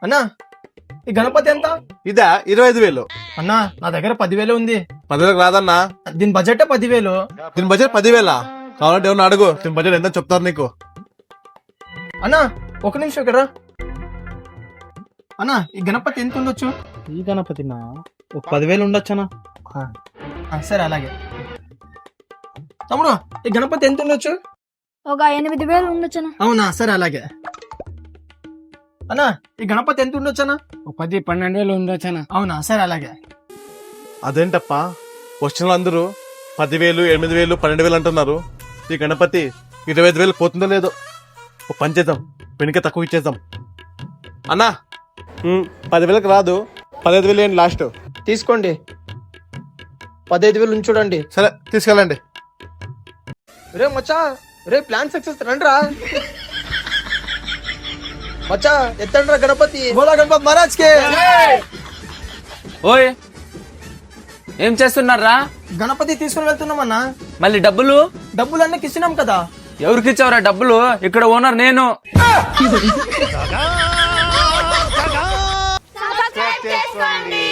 అన్నా ఈ గణపతి ఎంత? ఇదా 25,000. అన్నా నా దగ్గర 10,000 ఉంది. 10,000 రాదన్నా. దీని బడ్జెట్ 10,000. దీని బడ్జెట్ 10,000. కావాలంటే ఎవరిని అడుగు, దీని బడ్జెట్ ఎంత చెప్తారు నీకు. అన్నా ఒక నిమిషం ఇక్కడ. అన్నా ఈ గణపతి ఎంత ఉండొచ్చు? ఈ గణపతినా ఒక 10,000 ఉండొచ్చనా? సరే అలాగే. తమ్ముడు ఈ గణపతి ఎంత ఉండొచ్చు? ఒక 8,000 ఉండొచ్చనా? అవునా సరే అలాగే. అన్నా ఈ గణపతి ఎంత ఉండొచ్చనా? ఒక 10-12,000 ఉండొచ్చనా? అవునా సరే అలాగే. అదేంటప్ప వచ్చిన అందరూ 10,000, 8,000, 12,000 అంటున్నారు. ఈ గణపతి 25,000 పోతుందో లేదో. ఓ పని చేద్దాం, వెనుక తక్కువ ఇచ్చేద్దాం. అన్నా 10,000కి రాదు, 15,000 ఏంటి లాస్ట్. తీసుకోండి, 15,000 ఉంచుడండి. సరే తీసుకెళ్ళండి. రే మచ్చా, రే ప్లాన్ సక్సెస్ రండిరా. మచ్చా ఎత్తండ్రా గణపతి. బోలా గణపతి మహారాజ్ కి. ఓయ్ ఏం చేస్తున్నారా? గణపతి తీసుకుని వెళ్తున్నామన్నా. మళ్ళీ డబ్బులు డబ్బులన్నీ ఇచ్చినాం కదా. ఎవరికి ఇచ్చావురా డబ్బులు? ఇక్కడ ఓనర్ నేను. సబ్స్క్రైబ్ చేసుకోండి.